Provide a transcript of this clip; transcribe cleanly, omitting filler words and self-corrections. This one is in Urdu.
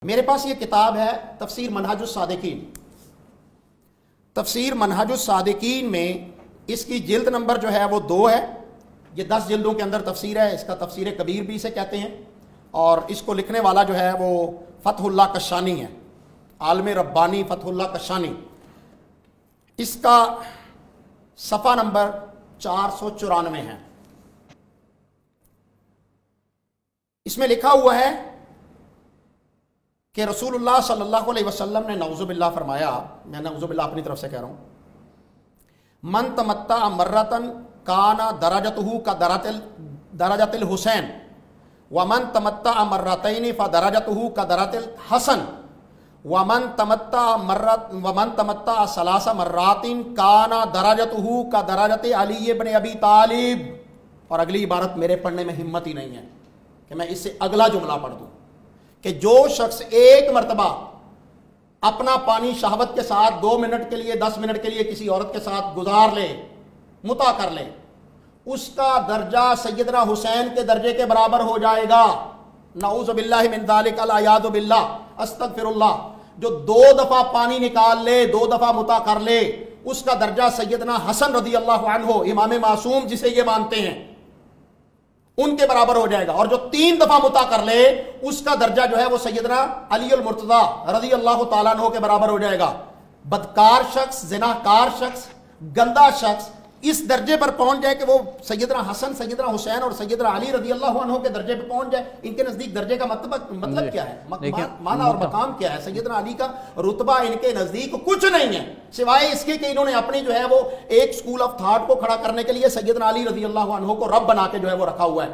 میرے پاس یہ کتاب ہے تفسیر منہج الصادقین۔ تفسیر منہج الصادقین میں اس کی جلد نمبر جو ہے وہ 2 ہے۔ یہ 10 جلدوں کے اندر تفسیر ہے، اس کا تفسیر کبیر بھی اسے کہتے ہیں، اور اس کو لکھنے والا جو ہے وہ فتح اللہ کشانی ہے، عالم ربانی فتح اللہ کشانی۔ اس کا صفحہ نمبر 494 ہے۔ اس میں لکھا ہوا ہے کہ رسول اللہ صلی اللہ علیہ وسلم نے نعوذ باللہ فرمایا، میں نعوذ باللہ اپنی طرف سے کہہ رہا ہوں، من تمتع مرتن کانا درجتہ کا درجت الحسین ومن تمتع مرتین فدرجتہ کا درجت الحسن ومن تمتع ثلاث مرات کانا درجتہ کا درجت علی ابن ابی طالب۔ اور اگلی عبارت میرے پڑھنے میں ہمت ہی نہیں ہے کہ میں اس سے اگلا جملہ پڑھ دوں کہ جو شخص ایک مرتبہ اپنا پانی شہوت کے ساتھ 2 منٹ کے لیے 10 منٹ کے لیے کسی عورت کے ساتھ گزار لے، متع کر لے، اس کا درجہ سیدنا حسین کے درجے کے برابر ہو جائے گا۔ نعوذ باللہ من ذالک، العیاذ باللہ، استغفر اللہ۔ جو 2 دفعہ پانی نکال لے، 2 دفعہ متع کر لے، اس کا درجہ سیدنا حسن رضی اللہ عنہ، امام معصوم جسے یہ مانتے ہیں، ان کے برابر ہو جائے گا۔ اور جو 3 دفعہ متع کر لے، اس کا درجہ جو ہے وہ سیدنا علی المرتضی رضی اللہ تعالیٰ عنہ کے برابر ہو جائے گا۔ بدکار شخص، زناکار شخص، گندا شخص اس درجے پر پہنچ جائے کہ وہ سیدنا حسن، سیدنا حسین اور سیدنا علی رضی اللہ عنہ کے درجے پہ پہنچ جائے، ان کے نزدیک درجے کا مطلب کیا ہے، معنی اور مقام کیا ہے؟ سیدنا علی کا رتبہ ان کے نزدیک کچھ نہیں ہے سوائے اس کے کہ انہوں نے اپنی جو ہے وہ ایک سکول آف تھاٹ کو کھڑا کرنے کے لیے سیدنا علی رضی اللہ عنہ کو رب بنا کے جو ہے وہ رکھا ہوا ہے۔